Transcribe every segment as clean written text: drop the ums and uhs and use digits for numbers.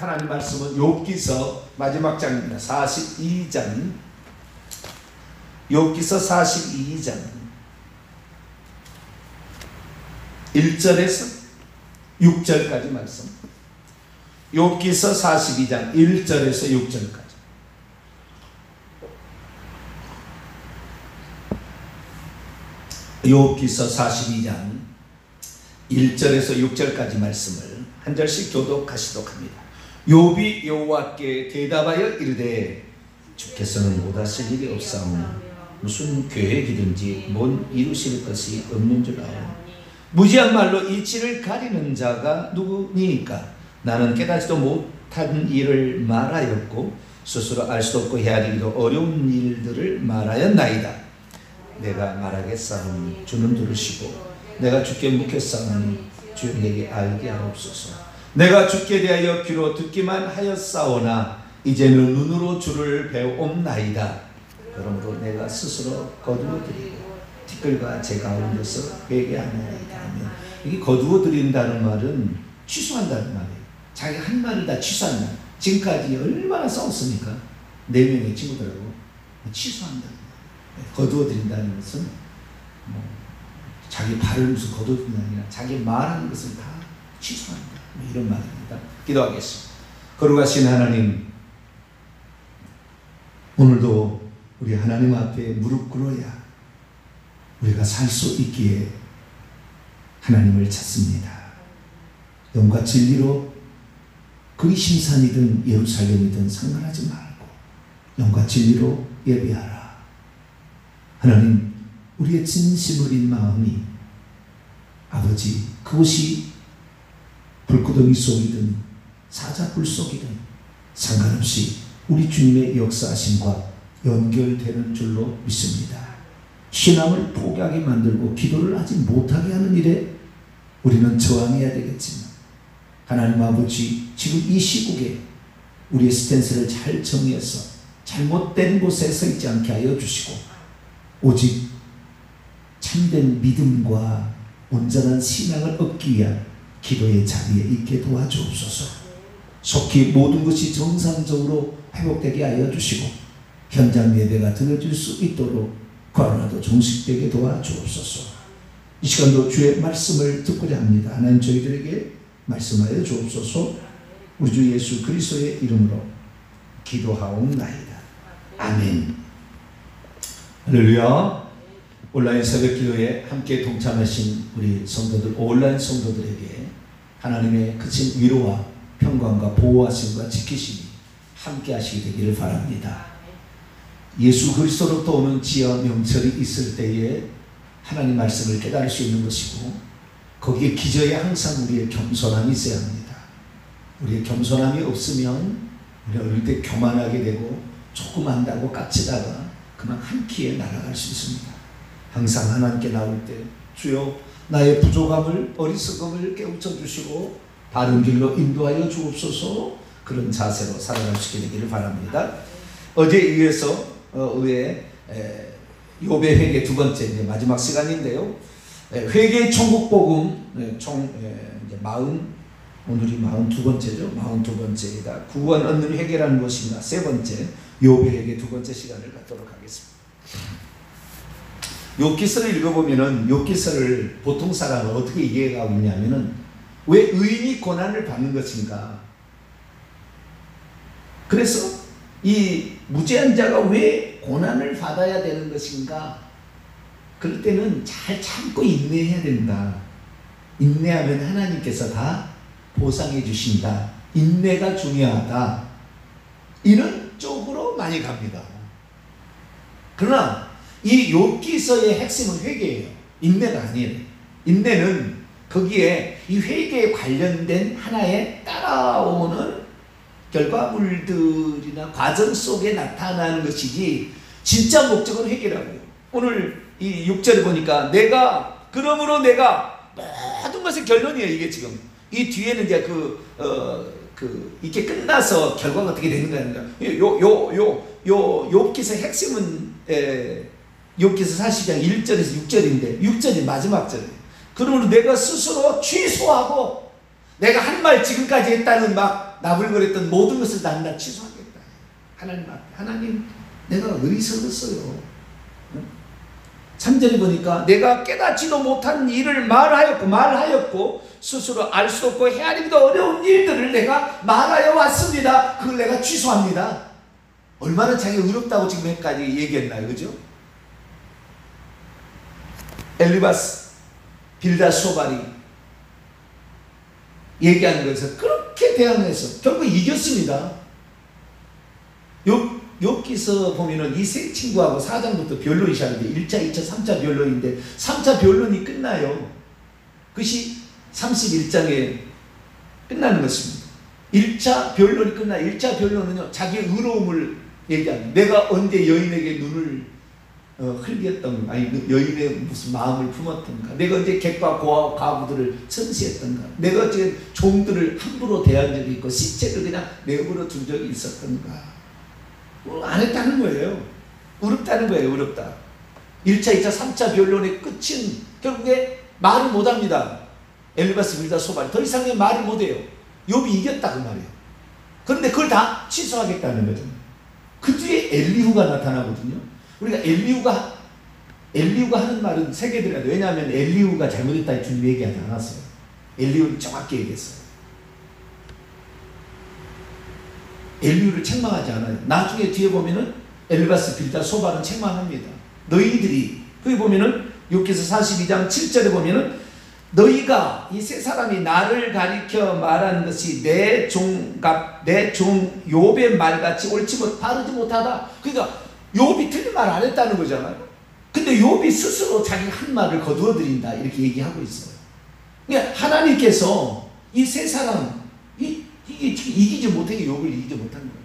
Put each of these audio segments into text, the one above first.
하나님 말씀은 욥기서 마지막 장입니다. 42장. 욥기서 42장 1절에서 6절까지 말씀. 욥기서 42장 1절에서 6절까지. 욥기서 42장 1절에서 6절까지 말씀을 한 절씩 교독하시도록 합니다. 욥이 여호와께 대답하여 이르되 주께서는 못하실 일이 없사오나 무슨 계획이든지 못 이루실 것이 없는 줄 아오. 무지한 말로 이치를 가리는 자가 누구니까? 나는 깨닫지도 못한 일을 말하였고 스스로 알 수도 없고 헤아리기도 어려운 일들을 말하였나이다. 내가 말하겠사오니 주는 들으시고 내가 주께 묻겠사오니 주여 내게 알게 하옵소서. 내가 주께 대하여 귀로 듣기만 하였사오나 이제는 눈으로 주를 배움나이다. 그러므로 내가 스스로 거두어드리고 티끌과 제 가운데서 회개하나이다 하면, 이게 거두어드린다는 말은 취소한다는 말이에요. 자기 한 말을 다 취소한다. 지금까지 얼마나 싸웠습니까? 4명의 친구들하고. 취소한다는 말이에요. 거두어드린다는 것은 자기 발을 무슨 거두어드리는 게 아니라 자기 말하는 것을 다 취소한다, 이런 말입니다. 기도하겠습니다. 거룩하신 하나님, 오늘도 우리 하나님 앞에 무릎 꿇어야 우리가 살 수 있기에 하나님을 찾습니다. 영과 진리로 그리 심산이든 예루살렘이든 상관하지 말고 영과 진리로 예배하라. 하나님, 우리의 진심 어린 마음이 아버지, 그것이 불구덩이 속이든 사자불 속이든 상관없이 우리 주님의 역사하심과 연결되는 줄로 믿습니다. 신앙을 포기하게 만들고 기도를 하지 못하게 하는 일에 우리는 저항해야 되겠지만, 하나님 아버지, 지금 이 시국에 우리의 스탠스를 잘 정리해서 잘못된 곳에 서 있지 않게 하여 주시고, 오직 참된 믿음과 온전한 신앙을 얻기 위한 기도의 자리에 있게 도와주옵소서. 속히 모든 것이 정상적으로 회복되게 하여 주시고 현장 예배가 드려질 수 있도록 코로나도 종식되게 도와주옵소서. 이 시간도 주의 말씀을 듣고자 합니다. 하나님, 저희들에게 말씀하여 주옵소서. 우리 주 예수 그리스도의 이름으로 기도하옵나이다. 아멘. 할렐루야. 온라인 새벽 기도에 함께 동참하신 우리 성도들, 온라인 성도들에게 하나님의 크신 위로와 평강과 보호하심과 지키심이 함께 하시게 되기를 바랍니다. 예수 그리스도로부터 오는 지혜와 명철이 있을 때에 하나님 말씀을 깨달을 수 있는 것이고, 거기에 기저에 항상 우리의 겸손함이 있어야 합니다. 우리의 겸손함이 없으면 우리가 어릴 때 교만하게 되고 조금 한다고 깝치다가 그만 한 키에 날아갈 수 있습니다. 항상 하나님께 나올 때 주여 나의 부족함을, 어리석음을 깨우쳐 주시고 바른 길로 인도하여 주옵소서. 그런 자세로 살아갈 수 있게 되기를 바랍니다. 어제에 이어서 욥의 회개 두 번째, 이제 마지막 시간인데요. 회개 천국 복음 총 이제 오늘이 42번째죠. 42번째이다. 구원 얻는 회개라는 무엇인가? 세 번째, 욥의 회개 두 번째 시간을 갖도록 하겠습니다. 욥기서를 읽어보면은, 욥기서를 보통 사람은 어떻게 이해하고 있냐면은, 왜 의인이 고난을 받는 것인가? 그래서 이 무죄한 자가 왜 고난을 받아야 되는 것인가? 그럴 때는 잘 참고 인내해야 된다. 인내하면 하나님께서 다 보상해 주신다. 인내가 중요하다. 이런 쪽으로 많이 갑니다. 그러나 이 욥기서의 핵심은 회개예요. 인내가 아니에요. 인내는 거기에 이 회개에 관련된 하나의 따라오는 결과물들이나 과정 속에 나타나는 것이지, 진짜 목적은 회개라고요. 오늘 이 6절을 보니까 그러므로 내가 모든 것의 결론이에요. 이게 지금 이 뒤에는 이제 이게 끝나서 결과가 어떻게 되는가 하는 거야. 욥기서 핵심은 욥기서 40장 1절에서 6절인데 6절이 마지막 절이에요. 그러므로 내가 스스로 취소하고 내가 한 말 지금까지 했다는 막 나불거렸던 모든 것을 다 취소하겠다. 하나님 앞에. 하나님, 내가 어리석었어요. 3절에 보니까 내가 깨닫지도 못한 일을 말하였고 스스로 알 수 없고 헤아리기도 어려운 일들을 내가 말하여 왔습니다. 그걸 내가 취소합니다. 얼마나 자기가 어렵다고 지금 여기까지 얘기했나요? 그죠? 엘리바스, 빌닷, 소발이 얘기하는 것에서 그렇게 대항해서 결국 이겼습니다. 욥기서 보면은 이 세 친구하고 4장부터 변론이 시작하는데 1차, 2차, 3차 변론인데 3차 변론이 끝나요. 그것이 31장에 끝나는 것입니다. 1차 변론이 끝나. 1차 변론은요, 자기의 의로움을 얘기합니다. 내가 언제 여인에게 눈을 흘렸던가, 아니 여인의 무슨 마음을 품었던가, 내가 언제 객과 고아 가부들을 선시했던가, 내가 언제 종들을 함부로 대한 적이 있고 시체를 그냥 내버려 둔 적이 있었던가. 안 했다는 거예요. 어렵다는 거예요. 어렵다. 1차, 2차, 3차 변론의 끝은 결국에 말을 못합니다. 엘리바스, 빌닷, 소발 더 이상의 말을 못해요. 욥이 이겼다 그 말이에요. 그런데 그걸 다 취소하겠다는 거죠. 그 뒤에 엘리후가 나타나거든요. 우리가 엘리후가 하는 말은 새겨들어야 돼요. 왜냐하면 엘리후가 잘못했다 주님 얘기하지 않았어요. 엘리후는 정확히 얘기했어요. 엘리후를 책망하지 않아요. 나중에 뒤에 보면은 엘리바스, 빌닷, 소발은 책망합니다. 너희들이, 거기 보면은 욥기서 42장 7절에 보면은 너희가 이 세 사람이 나를 가리켜 말한 것이 내 종 욥의 말같이 옳지 바르지 못하다. 그러니까 욥이 틀린 말 안 했다는 거잖아요. 근데 욥이 스스로 자기가 한 말을 거두어들인다 이렇게 얘기하고 있어요. 그러니까 하나님께서 이 세 사람 이기지 못하게 욥을 이기지 못한 거예요.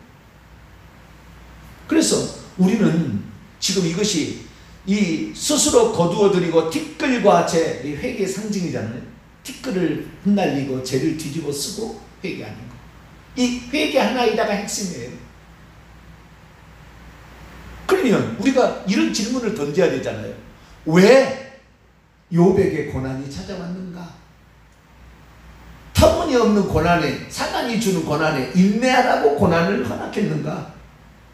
그래서 우리는 지금 이것이 이 스스로 거두어들이고 티끌과 재, 회개의 상징이잖아요. 티끌을 흩날리고 재를 뒤집어 쓰고 회개하는 거. 이 회개 하나이다가 핵심이에요. 그러면 우리가 이런 질문을 던져야 되잖아요. 왜 욥에게 고난이 찾아왔는가? 터무니없는 고난에, 사단이 주는 고난에 인내하라고 고난을 허락했는가?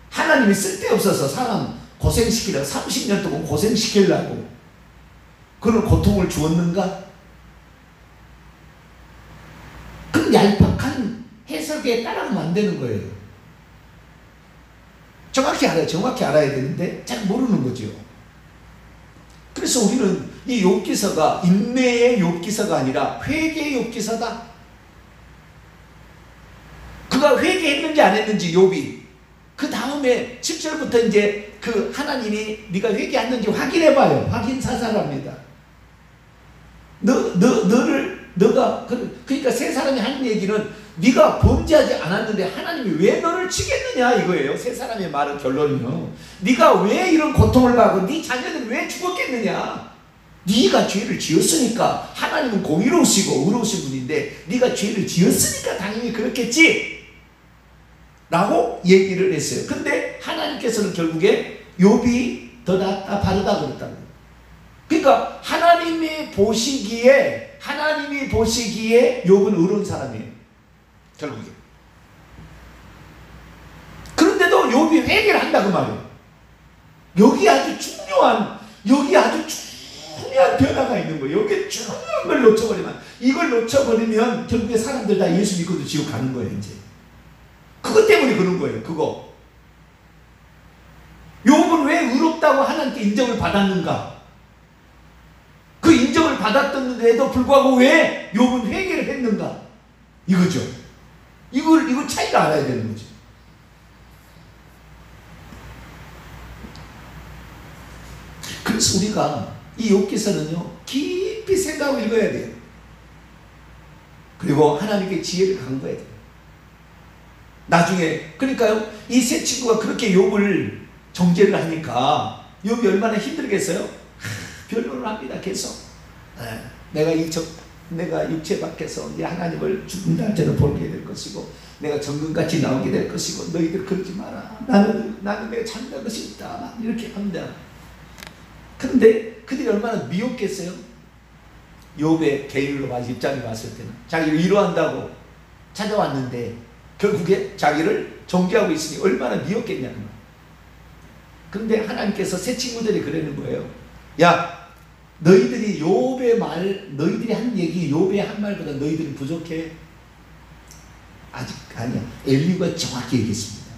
하나님이 쓸데없어서 사람 고생시키려고 30년 동안 고생시키려고 그런 고통을 주었는가? 그 얄팍한 해석에 따라가면 안 되는 거예요. 정확히 알아야 되는데 잘 모르는 거죠. 그래서 우리는 이 욥기서가 인내의 욥기서가 아니라 회개의 욥기서다. 그가 회개했는지 안 했는지 욥이 그 다음에 10절부터 이제 그 하나님이 네가 회개했는지 확인해봐요. 확인 사살합니다. 너가 그러니까 세 사람이 하는 얘기는 네가 범죄하지 않았는데 하나님이 왜 너를 치겠느냐 이거예요. 세 사람의 말은 결론은요. 네가 왜 이런 고통을 받고 네 자녀들은 왜 죽었겠느냐. 네가 죄를 지었으니까 하나님은 공의로우시고 의로우신 분인데 네가 죄를 지었으니까 당연히 그렇겠지 라고 얘기를 했어요. 근데 하나님께서는 결국에 욥이 더 낫다 바르다 그랬다고. 그러니까 하나님이 보시기에 욥은 의로운 사람이에요. 결국에. 그런데도 욥이 회개를 한다 그 말이에요. 여기 아주 중요한 변화가 있는 거예요. 여기 중요한 걸 놓쳐버리면, 이걸 놓쳐버리면 결국에 사람들 다 예수 믿고도 지옥 가는 거예요. 이제 그것 때문에 그런 거예요. 그거. 욥은 왜 의롭다고 하나님께 인정을 받았는가? 그 인정을 받았던데도 불구하고 왜 욥은 회개를 했는가? 이거죠. 이걸 차이를 알아야 되는 거죠. 그래서 우리가 이 욥기서는요 깊이 생각하고 읽어야 돼요. 그리고 하나님께 지혜를 간구해야 돼요. 나중에 그러니까요 이 세 친구가 그렇게 욥을 정죄를 하니까 욥이 얼마나 힘들겠어요? 변론을 합니다. 계속 내가 육체 밖에서 이제 하나님을 죽은 날짜로 보게 될 것이고 내가 정금같이 나오게 될 것이고 너희들 그러지 마라. 나는 내가 참된 것이 없다. 이렇게 합니다. 그런데 그들이 얼마나 미웠겠어요? 욥의 개인으로 입장에 왔을 때는 자기를 위로한다고 찾아왔는데 결국에 자기를 정죄하고 있으니 얼마나 미웠겠냐는 거예요. 그런데 하나님께서 새 친구들이 그러는 거예요. 야, 너희들이 욥의 말, 너희들이 한 얘기, 욥의 한 말보다 너희들이 부족해. 아직 아니야. 엘리후가 정확히 얘기했습니다.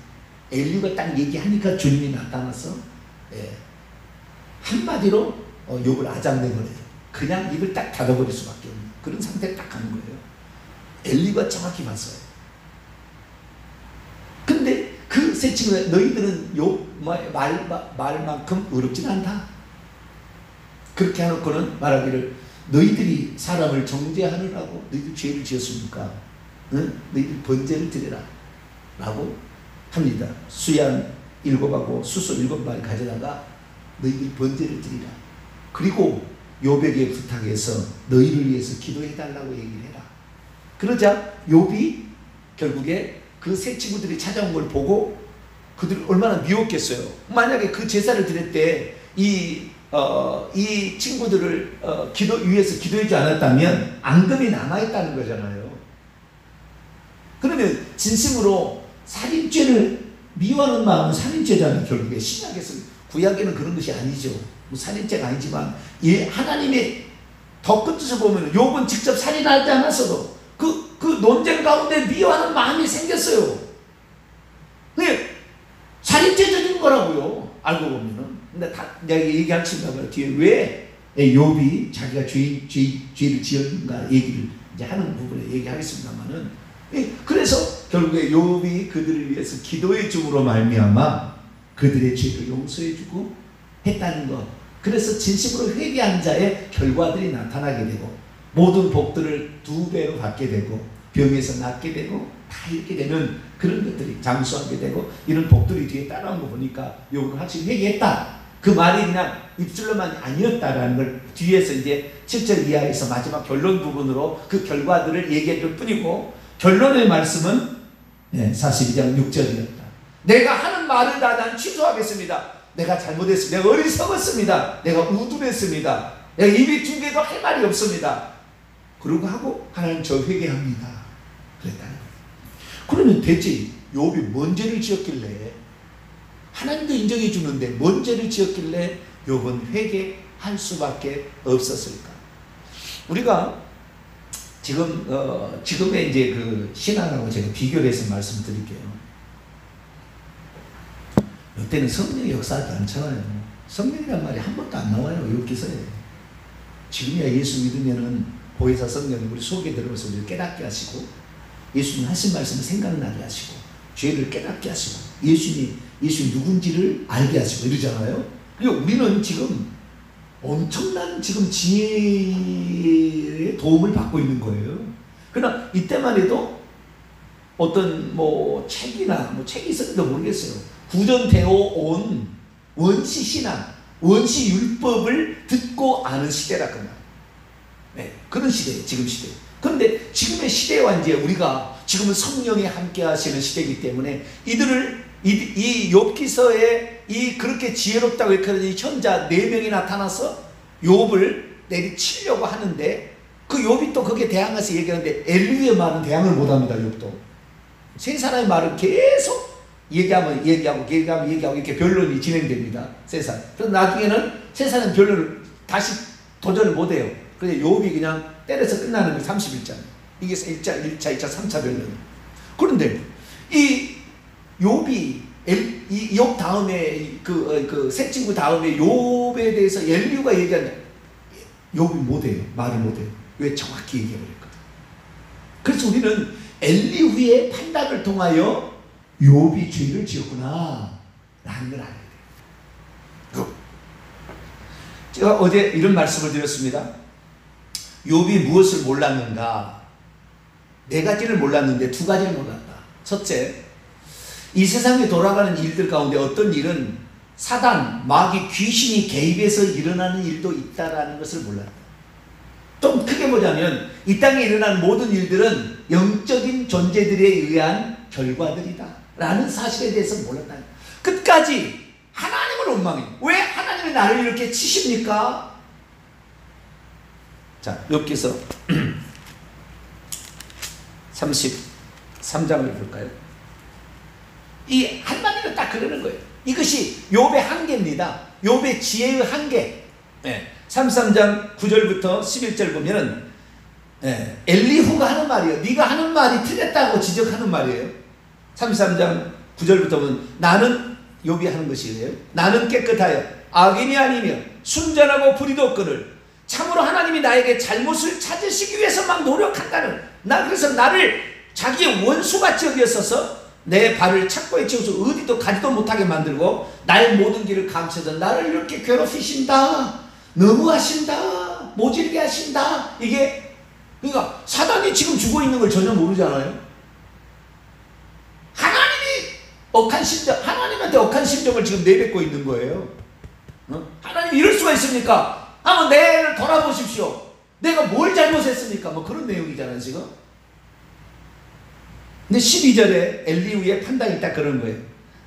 엘리후가 딱 얘기하니까 주님이 나타나서 한마디로 욥을 아작내버려요. 그냥 입을 딱 닫아버릴 수밖에 없는 그런 상태에 딱 가는 거예요. 엘리후가 정확히 봤어요. 근데 그 새 친구가 너희들은 욥 말만큼 어렵진 않다. 그렇게 해놓고는 말하기를 너희들이 사람을 정죄하느라고 너희들 죄를 지었습니까? 응? 너희들 번제를 드리라 라고 합니다. 수양 7하고 수소 7마리 가져다가 너희들 번제를 드리라. 그리고 욥에게 부탁해서 너희를 위해서 기도해달라고 얘기를 해라. 그러자 욥이 결국에 그 새 친구들이 찾아온 걸 보고 그들이 얼마나 미웠겠어요. 만약에 그 제사를 드릴 때 이 친구들을 위해서 기도하지 않았다면 앙금이 남아있다는 거잖아요. 그러면 진심으로 살인죄를 미워하는 마음은 살인죄잖아요. 결국에 신약에서, 구약에는 그런 것이 아니죠. 뭐 살인죄가 아니지만 하나님의 더 끝에서 보면 욥은 직접 살인하지 않았어도 그 논쟁 가운데 미워하는 마음이 생겼어요. 그게 살인죄 저지른 거라고요. 알고 보면은. 근데 내가 얘기하겠습니다. 뒤에 왜 욥이 자기가 죄를 지었는가 얘기를 이제 하는 부분에 얘기하겠습니다만은. 그래서 결국에 욥이 그들을 위해서 기도해 줌으로 말미암아 그들의 죄를 용서해 주고 했다는 것. 그래서 진심으로 회개한 자의 결과들이 나타나게 되고 모든 복들을 2배로 받게 되고 병에서 낫게 되고 다 이렇게 되는 그런 것들이 장수하게 되고 이런 복들이 뒤에 따라온 거 보니까 욥은 확실히 회개했다. 그 말이 그냥 입술로만 아니었다라는 걸 뒤에서 이제 7절 이하에서 마지막 결론 부분으로 그 결과들을 얘기해 줄 뿐이고, 결론의 말씀은 42장 6절이었다. 내가 하는 말을 다 난 취소하겠습니다. 내가 잘못했습니다. 내가 어리석었습니다. 내가 우둔했습니다. 내가 입이 두 개도 할 말이 없습니다. 그러고 하고 하나님 저 회개합니다. 그랬다는 거예요. 그러면 대체 욥이 뭔 죄를 지었길래, 하나님도 인정해 주는데 뭔 죄를 지었길래 욥은 회개할 수밖에 없었을까? 우리가 지금의 이제 그 신앙하고 제가 비교를 해서 말씀드릴게요. 이때는 성령이 역사하지 않잖아요. 성령이란 말이 한 번도 안 나와요. 욥기서에. 지금이야 예수 믿으면은 보혜사 성령이 우리 속에 들어가서 우리를 깨닫게 하시고, 예수님 하신 말씀을 생각나게 하시고, 죄를 깨닫게 하시고, 예수님 누군지를 알게 하시고 이러잖아요. 그리고 우리는 지금 엄청난 지금 지혜의 도움을 받고 있는 거예요. 그러나 이때만 해도 어떤 책이나 책이 있었는지도 모르겠어요. 구전되어 온 원시 신앙, 원시 율법을 듣고 아는 시대라 그 말. 그런 시대예요. 지금 시대. 그런데 지금의 시대와 이제 우리가 지금은 성령이 함께 하시는 시대이기 때문에 이 욥기서에 이 그렇게 지혜롭다고 일컬어진 이 현자 4명이 나타나서 욥을 내리치려고 하는데, 그 욥이 또 거기에 대항해서 얘기하는데 엘리후의 말은 대항을 못합니다. 욥도 세 사람의 말은 계속 얘기하고 이렇게 변론이 진행됩니다. 세 사람. 그래서 나중에는 세 사람 변론을 다시 도전을 못해요. 그래서 욥이 그냥 때려서 끝나는 거예요. 31장. 이게 1차, 2차, 3차 변론. 그런데 이 욥이 이 욥 다음에 그 새 친구 다음에 욥에 대해서 엘리후가 얘기하는데 욥이 못해요. 말을 못해요. 왜? 정확히 얘기해버렸거든. 그래서 우리는 엘리후의 판단을 통하여 욥이 죄를 지었구나 라는 걸 알게 돼요. 제가 어제 이런 말씀을 드렸습니다. 욥이 무엇을 몰랐는가? 4가지를 몰랐는데 2가지를 몰랐다. 첫째, 이 세상에 돌아가는 일들 가운데 어떤 일은 사단, 마귀, 귀신이 개입해서 일어나는 일도 있다라는 것을 몰랐다. 좀 크게 보자면 이 땅에 일어나는 모든 일들은 영적인 존재들에 의한 결과들이다 라는 사실에 대해서 몰랐다. 끝까지 하나님을 원망해. 왜 하나님이 나를 이렇게 치십니까? 자, 욥기서 34장 3장을 볼까요? 이 한마디로 딱 그러는 거예요. 이것이 욥의 한계입니다. 욥의 지혜의 한계. 33장 9절부터 11절 보면은 엘리후가 하는 말이에요. 네가 하는 말이 틀렸다고 지적하는 말이에요. 33장 9절부터 보면 나는, 욥이 하는 것이에요. 나는 깨끗하여 악인이 아니며 순전하고 불의도 없거늘 참으로 하나님이 나에게 잘못을 찾으시기 위해서 막 노력한다는, 그래서 나를 자기의 원수같이 여겼어서 내 발을 착고에 채워서 어디도 가지도 못하게 만들고 나의 모든 길을 감춰서 나를 이렇게 괴롭히신다, 너무하신다, 모질게 하신다. 이게 그러니까 사단이 지금 죽어 있는 걸 전혀 모르잖아요. 하나님한테 억한 심정을 지금 내뱉고 있는 거예요. 하나님 이럴 수가 있습니까? 한번 내를 돌아보십시오. 내가 뭘 잘못했습니까? 뭐 그런 내용이잖아요 지금. 근데 12절에 엘리후의 판단이 딱 그런 거예요.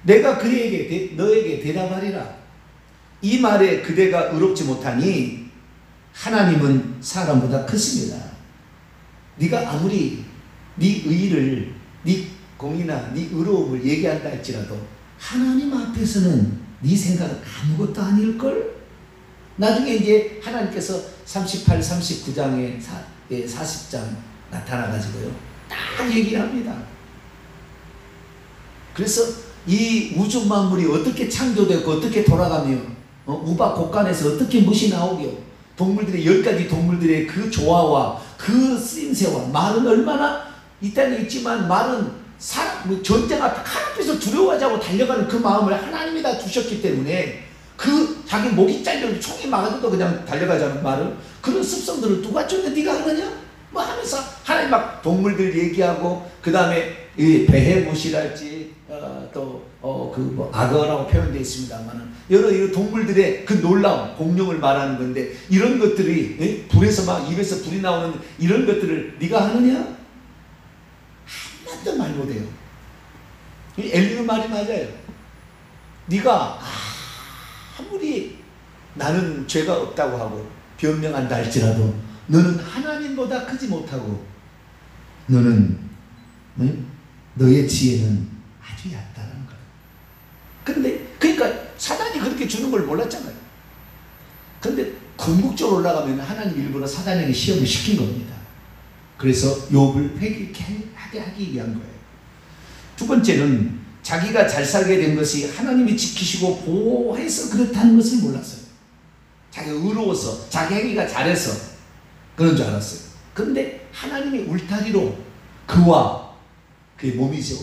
내가 너에게 대답하리라. 이 말에 그대가 의롭지 못하니 하나님은 사람보다 크십니다. 네가 아무리 네 의의를, 네 공의나 네 의로움을 얘기한다 할지라도 하나님 앞에서는 네 생각은 아무것도 아닐걸? 나중에 이제 하나님께서 38, 39장에 40장 나타나가지고요 딱 얘기를 합니다. 그래서 이 우주 만물이 어떻게 창조되고 어떻게 돌아가며 우박 곡간에서 어떻게 무엇이 나오며 동물들의 10가지 동물들의 그 조화와 그 쓰임새와 말은 얼마나 이 땅에 있지만 말은 전쟁 앞에 칼 앞에서 두려워하지 않고 달려가는 그 마음을 하나님이 다 주셨기 때문에 그 자기 목이 잘려도 총이 막아도 그냥 달려가자는 말을 그런 습성들을 누가 줬는데 네가 하느냐? 뭐 하면서 하나님 막 동물들 얘기하고 그 다음에 베헤못이랄지 악어라고 표현되어 있습니다만은 여러 동물들의 그 놀라운 공룡을 말하는 건데 이런 것들이 불에서 막 입에서 불이 나오는 이런 것들을 네가 하느냐? 한마디도 말 못해요. 엘리후 말이 맞아요. 네가 아무리 나는 죄가 없다고 하고 변명한다 할지라도 너는 하나님보다 크지 못하고 너는 너의 지혜는 아주 얕다는 거예요. 근데 그러니까 사단이 그렇게 주는 걸 몰랐잖아요. 근데 궁극적으로 올라가면 하나님 일부러 사단에게 시험을 시킨 겁니다. 그래서 욥을 회개하게 하기 위한 거예요. 두 번째는 자기가 잘 살게 된 것이 하나님이 지키시고 보호해서 그렇다는 것을 몰랐어요. 자기가 의로워서 자기 행위가 잘해서 그런 줄 알았어요. 그런데 하나님이 울타리로 그와 그의 몸이죠,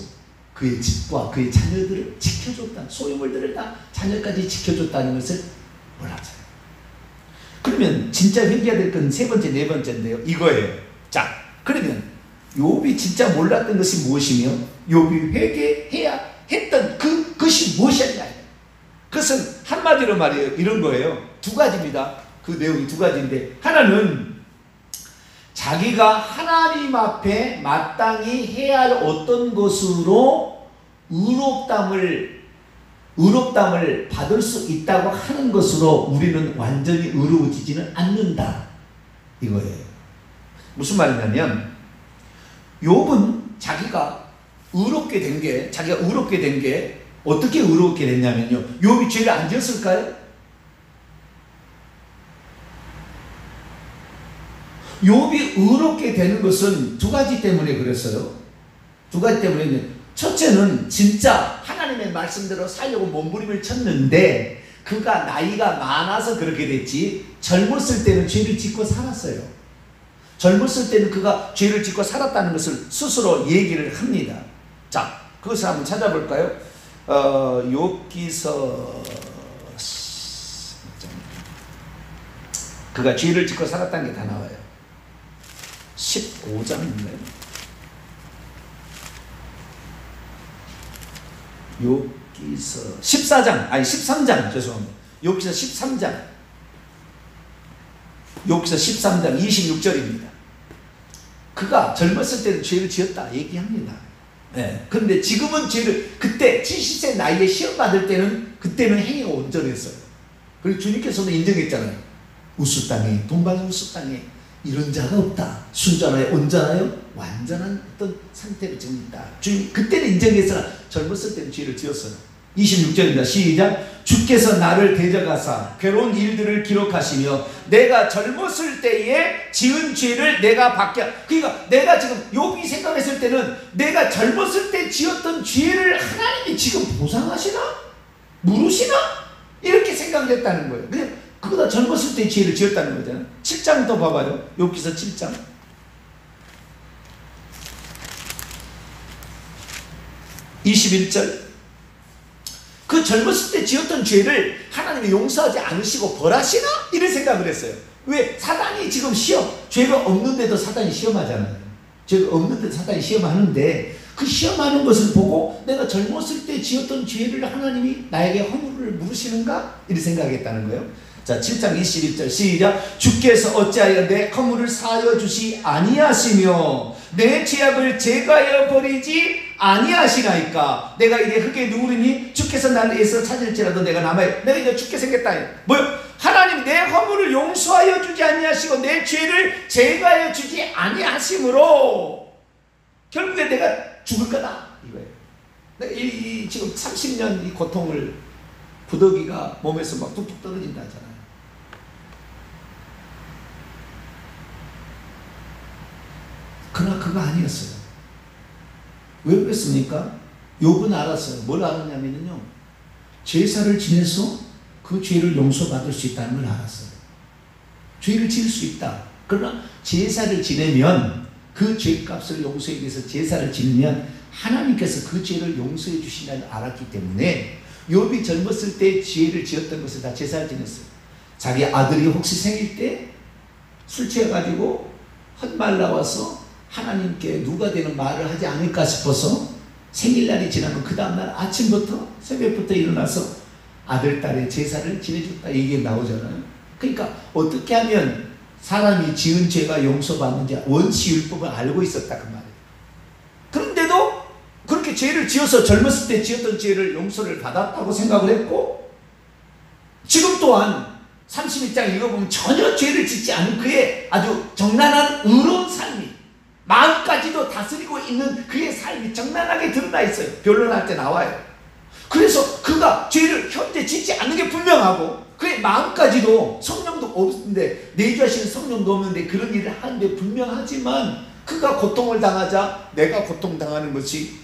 그의 집과 그의 자녀들을 지켜줬다, 소유물들을 다 자녀까지 지켜줬다는 것을 몰랐어요. 그러면 진짜 회개해야 될 건 세 번째, 네 번째인데요, 이거예요. 자, 그러면 욥이 진짜 몰랐던 것이 무엇이며 욥이 회개해야 했던 그것이 무엇이었냐? 그것은 한마디로 말이에요, 이런 거예요. 두 가지입니다. 그 내용이 두 가지인데, 하나는 자기가 하나님 앞에 마땅히 해야 할 어떤 것으로 의롭담을 받을 수 있다고 하는 것으로 우리는 완전히 의로워지지는 않는다, 이거예요. 무슨 말이냐면 욥은 자기가 의롭게 된 게 어떻게 의롭게 됐냐면요, 욥이 죄를 안 지었을까요? 욥이 의롭게 되는 것은 두 가지 때문에 그랬어요. 두 가지 때문에. 첫째는 진짜 하나님의 말씀대로 살려고 몸부림을 쳤는데 그가 나이가 많아서 그렇게 됐지, 젊었을 때는 죄를 짓고 살았어요. 젊었을 때는 그가 죄를 짓고 살았다는 것을 스스로 얘기를 합니다. 자, 그것을 한번 찾아볼까요? 욥기서 그가 죄를 짓고 살았다는 게 다 나와요. 15장인가요? 욥기서 13장 죄송합니다. 욥기서 13장 26절입니다. 그가 젊었을 때는 죄를 지었다 얘기합니다. 네. 그런데 지금은 그때 70세 나이에 시험 받을 때는 그때는 행위가 온전했어요. 그리고 주님께서도 인정했잖아요. 우스 땅에, 동방의 우스 땅에 이런 자가 없다. 순전하여 온전하여 완전한 어떤 상태로 지금 있다. 주님 그때는 인정했으나 젊었을 때는 죄를 지었어요. 26절입니다. 시작. 주께서 나를 대적하사 괴로운 일들을 기록하시며 내가 젊었을 때에 지은 죄를 내가 받게. 그러니까 내가 지금 욥이 생각했을 때는 내가 젊었을 때 지었던 죄를 하나님이 지금 보상하시나? 물으시나? 이렇게 생각을 했다는 거예요. 그냥 그보다 젊었을 때 죄를 지었다는 거잖아요. 7장 더 봐봐요. 욥기서 7장 21절. 그 젊었을 때 지었던 죄를 하나님이 용서하지 않으시고 벌하시나? 이런 생각을 했어요. 왜? 사단이 지금 죄가 없는데도 사단이 시험하잖아요. 죄가 없는데도 사단이 시험하는데 그 시험하는 것을 보고 내가 젊었을 때 지었던 죄를 하나님이 나에게 허물을 물으시는가? 이렇게 생각했다는 거예요. 자, 7장 21절 시작. 주께서 어찌하여 내 허물을 사하여 주시 아니하시며 내 죄악을 제거하여 버리지 아니하시나이까. 내가 이제 흙에 누우리니 주께서 나를 위해서 찾을지라도 내가 남아요. 내가 이제 죽게 생겼다. 뭐요? 하나님 내 허물을 용서하여 주지 아니하시고 내 죄를 제거하여 주지 아니하심으로 결국에 내가 죽을 거다 이거예요. 내가 이 지금 30년 이 고통을 부더기가 몸에서 막 뚝뚝 떨어진다 하잖아요. 그러나 그거 아니었어요. 왜 그랬습니까? 욥은 알았어요. 뭘 알았냐면요, 제사를 지내서 그 죄를 용서받을 수 있다는 걸 알았어요. 죄를 지을 수 있다. 그러나 제사를 지내면 그 죄값을 용서하기 위해서 제사를 지내면 하나님께서 그 죄를 용서해 주신다는 걸 알았기 때문에 욥이 젊었을 때 죄를 지었던 것을 다 제사를 지냈어요. 자기 아들이 혹시 생일 때 술 취해가지고 헛말 나와서 하나님께 누가 되는 말을 하지 않을까 싶어서 생일날이 지나면 그 다음날 아침부터 새벽부터 일어나서 아들, 딸의 제사를 지내줬다 얘기 나오잖아요. 그러니까 어떻게 하면 사람이 지은 죄가 용서받는지 원시율법을 알고 있었다 그 말이에요. 그런데도 그렇게 죄를 지어서 젊었을 때 지었던 죄를 용서를 받았다고 생각을 했고, 지금 또한 32장 읽어보면 전혀 죄를 짓지 않은 그의 아주 정난한 의로운 삶이, 마음까지도 다스리고 있는 그의 삶이 정난하게 드러나 있어요. 변론할 때 나와요. 그래서 그가 죄를 현재 짓지 않는 게 분명하고 그의 마음까지도 성령도 없는데, 내주하시는 성령도 없는데 그런 일을 하는데 분명하지만 그가 고통을 당하자 내가 고통당하는 것이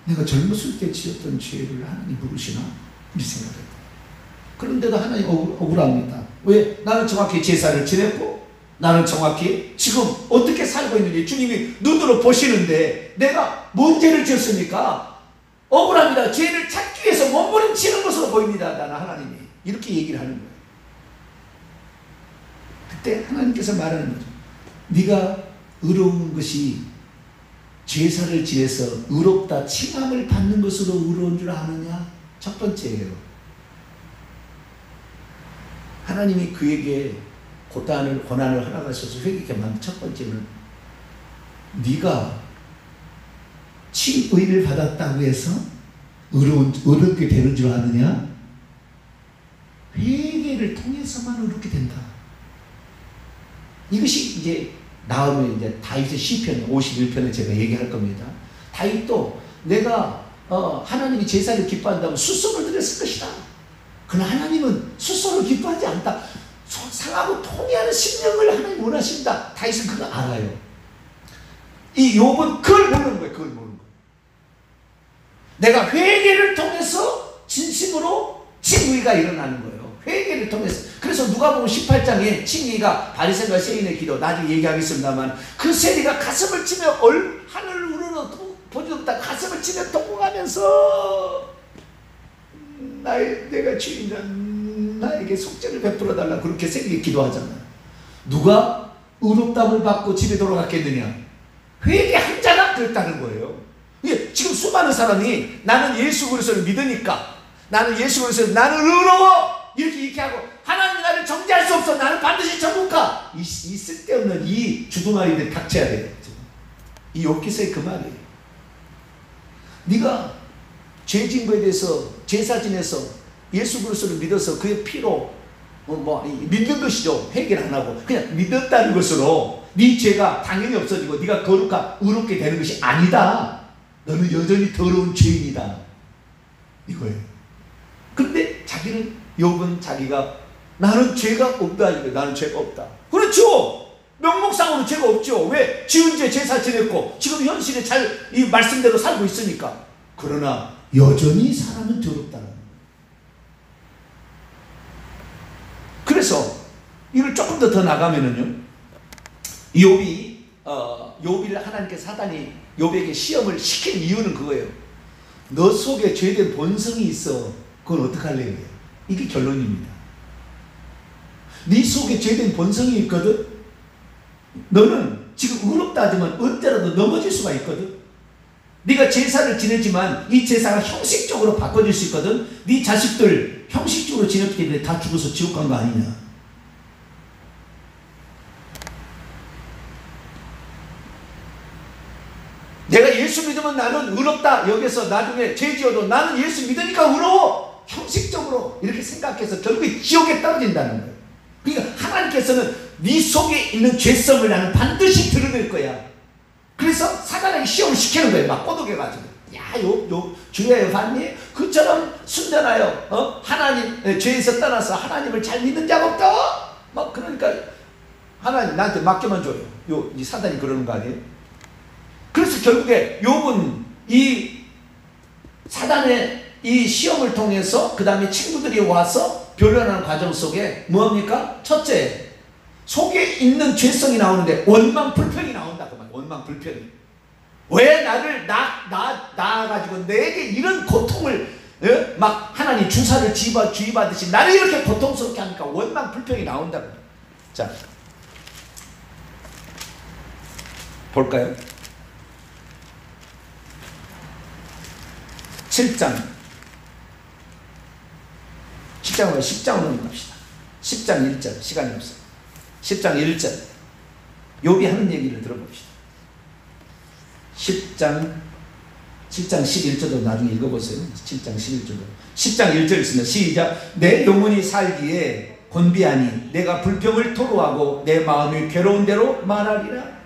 내가 젊었을 때 지었던 죄를 하나님 부르시나? 이 생각을. 그런데도 하나님 억울합니다. 왜? 나는 정확히 제사를 지냈고 나는 정확히 지금 어떻게 살고 있는지 주님이 눈으로 보시는데 내가 뭔 죄를 지었습니까? 억울합니다. 죄를 찾기 위해서 몸부림치는 것으로 보입니다. 나는 하나님이 이렇게 얘기를 하는 거예요. 그때 하나님께서 말하는 거죠. 네가 의로운 것이 제사를 지내서 의롭다 칭함을 받는 것으로 의로운 줄 아느냐? 첫 번째예요. 하나님이 그에게 고난을 허락하셔서 회개케 만든 첫 번째는 네가 칭의를 받았다고 해서 의롭게 되는 줄 아느냐? 회개를 통해서만 의롭게 된다. 이것이 이제 나오면 이제 다윗의 시편 51편에 제가 얘기할 겁니다. 다윗도 내가 하나님이 제사를 기뻐한다면 숫소를 드렸을 것이다. 그러나 하나님은 숫소를 기뻐하지 않다. 상하고 통해하는 심령을 하나님 원하신다. 다윗은 그걸 알아요. 이 욥은 그걸 모르는 거예요. 그걸 모르는 거예요. 내가 회개를 통해서 진심으로 칭의가 일어나는 거예요. 회개를 통해서. 그래서 누가복음 18장에 칭의가 바리새인과 세인의 기도, 나중에 얘기하겠습니다만, 그 세리가 가슴을 치며 하늘을 우러러 보지도 못하고 가슴을 치며 통곡하면서 내가 주인이라 나에게 속죄를 베풀어 달라 그렇게 세리에게 기도하잖아요. 누가 의롭다함을 받고 집에 돌아갔겠느냐? 회개한 자가 그랬다는 거예요. 지금 수많은 사람이 나는 예수 그리스도를 믿으니까, 나는 예수 그리스도, 나는 의로워 이렇게 하고 하나님이 나를 정죄할 수 없어, 나는 반드시 천국가, 이 쓸데없는 이 주둥아리들 닥쳐야 돼요. 이 욥기서의 그 말이에요. 네가 죄진 거에 대해서 제사 지내서 예수 그리스도를 믿어서 그의 피로 믿는 것이죠. 회개를 안 하고 그냥 믿었다는 것으로 네 죄가 당연히 없어지고 네가 의롭게 되는 것이 아니다. 너는 여전히 더러운 죄인이다. 이거예요. 그런데 욥은 자기가 나는 죄가 없다. 나는 죄가 없다. 그렇죠. 명목상으로 죄가 없죠. 왜? 지은 죄 제사 지냈고 지금 현실에 이 말씀대로 살고 있으니까. 그러나 여전히 사람은 더럽다는 거예요. 그래서 이걸 조금 더 나가면은요, 욥을 하나님께서 사단이 욥에게 시험을 시킨 이유는 그거예요. 너 속에 죄된 본성이 있어. 그건 어떡할래요? 이게 결론입니다. 네 속에 죄된 본성이 있거든. 너는 지금 의롭다 하지만 언제라도 넘어질 수가 있거든. 네가 제사를 지내지만 이 제사가 형식적으로 바꿔질 수 있거든. 네 자식들 형식적으로 지냈기 때문에 다 죽어서 지옥 간 거 아니냐. 내가 예수 믿으면 나는 의롭다. 여기서 나중에 죄 지어도 나는 예수 믿으니까 의로워. 형식적으로 이렇게 생각해서 결국에 지옥에 떨어진다는 거예요. 그러니까 하나님께서는 네 속에 있는 죄성을 나는 반드시 드러낼 거야. 그래서 사단에게 시험을 시키는 거예요. 막 꼬독해가지고. 야, 주야에 봤니? 그처럼 순전하여 하나님 죄에서 떠나서 하나님을 잘 믿는 자가 없다. 막 그러니까 하나님 나한테 맡겨만 줘요. 이 사단이 그러는 거 아니에요? 그래서 결국에 욥은 이 사단의 이 시험을 통해서 그 다음에 친구들이 와서 변론하는 과정 속에 뭐합니까? 첫째, 속에 있는 죄성이 나오는데 원망 불평이 나온다. 그 말. 원망 불평이. 왜 나를 낳아가지고 내게 이런 고통을 막 하나님 주사를 주의받듯이 나를 이렇게 고통스럽게 하니까 원망 불평이 나온다. 자, 볼까요? 10장으로 갑시다. 10장 1절. 시간이 없어요. 10장 1절. 욥이 하는 얘기를 들어봅시다. 7장 11절도 나중에 읽어보세요. 7장 11절도. 10장 1절 있으면 시작. 내 영혼이 살기에 곤비하니 내가 불평을 토로하고 내 마음이 괴로운 대로 말하리라.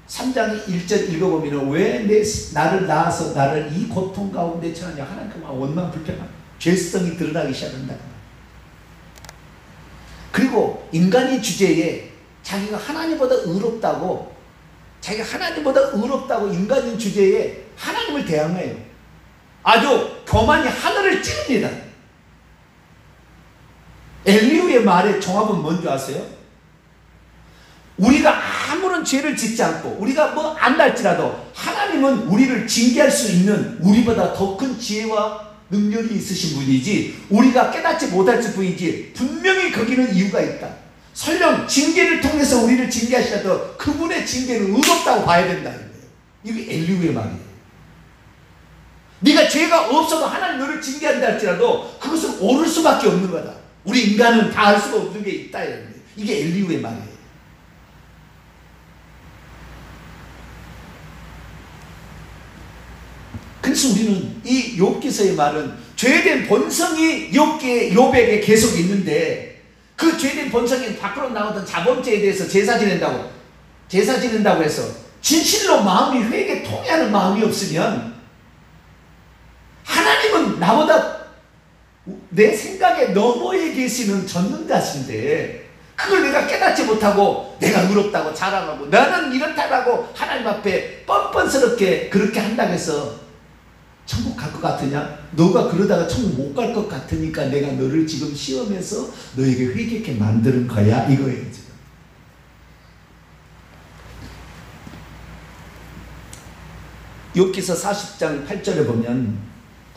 3장 1절 읽어보면 왜 나를 낳아서 나를 이 고통 가운데 처하냐. 하나님께만 원망 불평한 죄성이 드러나기 시작한다. 그리고 인간의 주제에 자기가 하나님보다 의롭다고 인간의 주제에 하나님을 대항해요. 아주 교만이 하늘을 찌릅니다. 엘리후의 말의 종합은 뭔지 아세요? 우리가 아무런 죄를 짓지 않고 우리가 뭐 안달지라도 하나님은 우리를 징계할 수 있는 우리보다 더 큰 지혜와 능력이 있으신 분이지 우리가 깨닫지 못할 뿐이지 분명히 거기는 이유가 있다. 설령 징계를 통해서 우리를 징계하시더라도 그분의 징계는 의롭다고 봐야 된다는 거예요. 이게 엘리후의 말이에요. 네가 죄가 없어도 하나님 너를 징계한다 할지라도 그것은 옳을 수밖에 없는 거다. 우리 인간은 다 할 수가 없는 게 있다. 이게 엘리후의 말이에요. 그래서 우리는 이 욥기서의 말은 죄된 본성이 욥에게 계속 있는데 그 죄된 본성이 밖으로 나오던 자범죄에 대해서 제사 지낸다고 해서 진실로 마음이 회개에 통해하는 마음이 없으면 하나님은 나보다 내 생각에 너머에 계시는 전능자신데 그걸 내가 깨닫지 못하고 내가 의롭다고 자랑하고 나는 이렇다라고 하나님 앞에 뻔뻔스럽게 그렇게 한다고 해서 천국 갈 것 같으냐? 너가 그러다가 천국 못 갈 것 같으니까 내가 너를 지금 시험해서 너에게 회개케 만드는 거야. 이거예요. 지금. 욥기서 40장 8절에 보면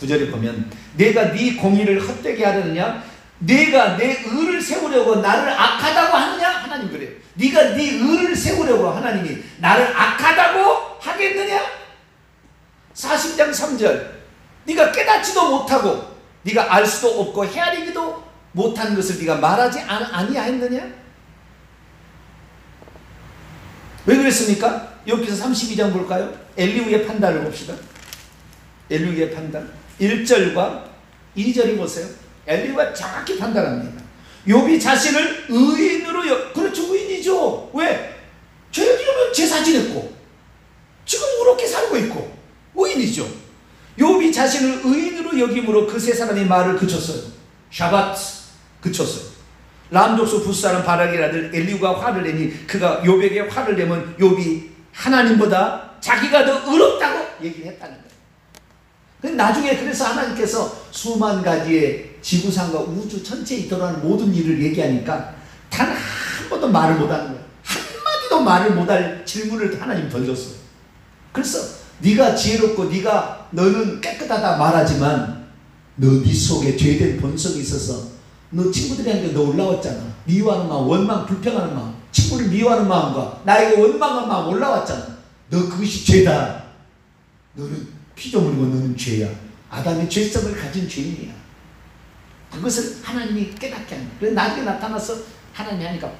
9절에 보면 내가 네 공의를 헛되게 하려느냐? 네가 내 의를 세우려고 나를 악하다고 하느냐? 하나님 그래요. 네가 네 의를 세우려고 하나님이 나를 악하다고 하겠느냐? 40장 3절 네가 깨닫지도 못하고 네가 알 수도 없고 헤아리기도 못한 것을 네가 말하지 아니하였느냐? 왜 그랬습니까? 여기서 32장 볼까요? 엘리후의 판단을 봅시다. 엘리후의 판단 1절과 2절이 보세요. 엘리후가 정확히 판단합니다. 욥이 자신을 의인으로 그렇죠, 의인이죠. 왜? 죄 지으면 제사 지냈고 지금 그렇게 살고 있고 의인이죠. 욥이 자신을 의인으로 여김으로 그 세 사람이 말을 그쳤어요. 샤밧 그쳤어요. 람족수 붓사람 바락의 아들 엘리후가 화를 내니 그가 욥에게 화를 내면 욥이 하나님보다 자기가 더 의롭다고 얘기를 했다는 거예요. 근데 나중에 그래서 하나님께서 수만 가지의 지구상과 우주 전체에 일어나는 모든 일을 얘기하니까 단 한 번도 말을 못하는 거예요. 한마디도 말을 못할 질문을 하나님 던졌어요. 그래서 네가 지혜롭고 너는 깨끗하다 말하지만 네 속에 죄된 본성이 있어서 너 친구들한테 너 올라왔잖아. 미워하는 마음, 원망, 불평하는 마음, 친구를 미워하는 마음과 나에게 원망하는 마음 올라왔잖아. 너 그것이 죄다. 너는 피조물이고 너는 죄야. 아담의 죄성을 가진 죄인이야. 그것을 하나님이 깨닫게 하는 거야. 그래서 나중에 나타나서 하나님이 하니까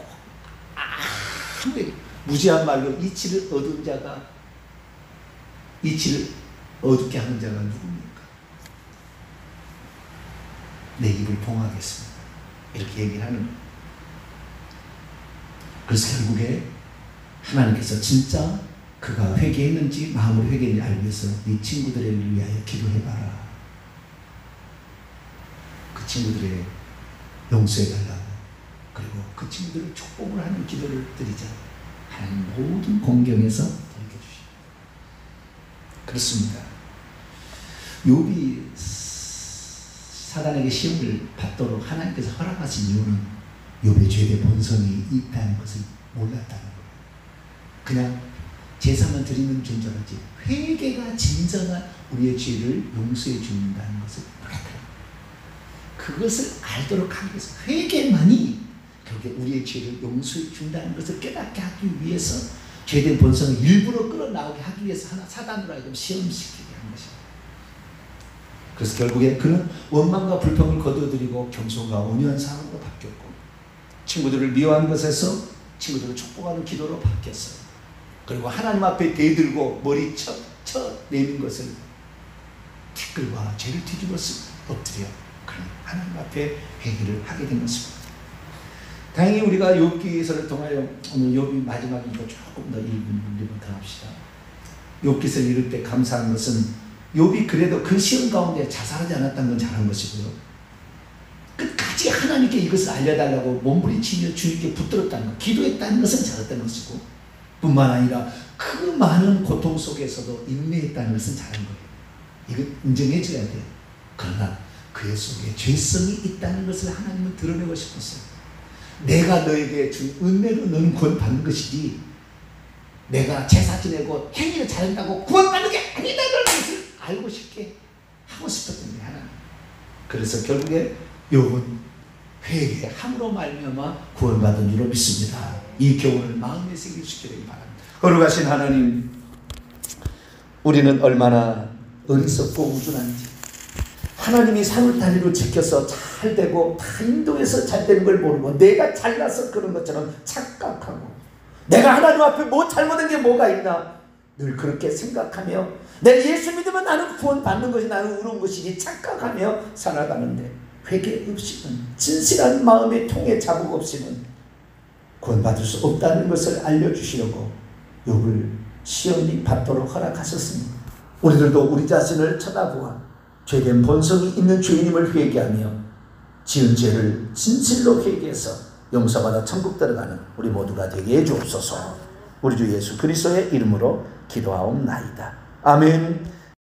무지한 말로 이치를 얻은 자가 이치를 어둡게 하는 자가 누굽니까? 내 입을 봉하겠습니다. 이렇게 얘기를 하는 거예요. 그래서 결국에 하나님께서 진짜 그가 회개했는지 마음으로 회개했는지 알기 위해서 네 친구들을 위하여 기도해봐라. 그 친구들의 용서해달라고. 그리고 그 친구들을 축복을 하는 기도를 드리자. 하나님 모든 공경에서 돌려주십니다. 그렇습니다. 욥이 사단에게 시험을 받도록 하나님께서 허락하신 이유는 욥의 죄의 본성이 있다는 것을 몰랐다는 거예요. 그냥 제사만 드리는 존재라지 회개가 진정한 우리의 죄를 용서해 준다는 것을 몰랐다는 거예요. 그것을 알도록 하기 위해서 회개만이 결국에 우리의 죄를 용서해 준다는 것을 깨닫게 하기 위해서 죄된 본성을 일부러 끌어나오게 하기 위해서 사단으로 하여금 시험시키게 한 것입니다. 그래서 결국에 그는 원망과 불평을 거둬들이고 겸손과 온유한 사람으로 바뀌었고 친구들을 미워하는 것에서 친구들을 축복하는 기도로 바뀌었어요. 그리고 하나님 앞에 대들고 머리 쳐 내민 것을 티끌과 죄를 뒤집어서 엎드려 그런 하나님 앞에 회개를 하게 된 것입니다. 다행히 우리가 욥기서를 통하여 오늘 욥이 마지막이니까 조금 더 1분 더 합시다. 욥기서를 읽을 때 감사한 것은 욥이 그래도 그 시험 가운데 자살하지 않았다는 건 잘한 것이고요. 끝까지 하나님께 이것을 알려달라고 몸부림치며 주님께 붙들었다는 것, 기도했다는 것은 잘했다는 것이고 뿐만 아니라 그 많은 고통 속에서도 인내했다는 것은 잘한 거예요. 이거 인정해 줘야 돼요. 그러나 그의 속에 죄성이 있다는 것을 하나님은 드러내고 싶었어요. 내가 너에게 준 은혜로 너는 구원받는 것이지 내가 제사 지내고 행위를 잘한다고 구원받는 게 아니다라는 것을 알고 싶게 하고 싶었던 거예요. 하나님. 그래서 결국에 욥은 회개함으로 말미암아 구원받은 줄로 믿습니다. 이 교훈을 마음에 새기시기를 바랍니다. 거룩하신 하나님, 우리는 얼마나 어리석고 우둔한지 하나님이 산울타리로 지켜서 잘 되고 다 인도해서 잘 되는 걸 모르고 내가 잘나서 그런 것처럼 착각하고 내가 하나님 앞에 뭐 잘못한 게 뭐가 있나 늘 그렇게 생각하며 내 예수 믿으면 나는 구원받는 것이 나는 의로운 것이지 착각하며 살아가는데 회개 없이는 진실한 마음의 통에 자국 없이는 구원받을 수 없다는 것을 알려주시려고 욥을 시험이 받도록 허락하셨습니다. 우리들도 우리 자신을 쳐다보아 죄된 본성이 있는 죄인임을 회개하며 지은 죄를 진실로 회개해서 용서받아 천국 들어가는 우리 모두가 되게 해주옵소서. 우리 주 예수 그리스도의 이름으로 기도하옵나이다. 아멘.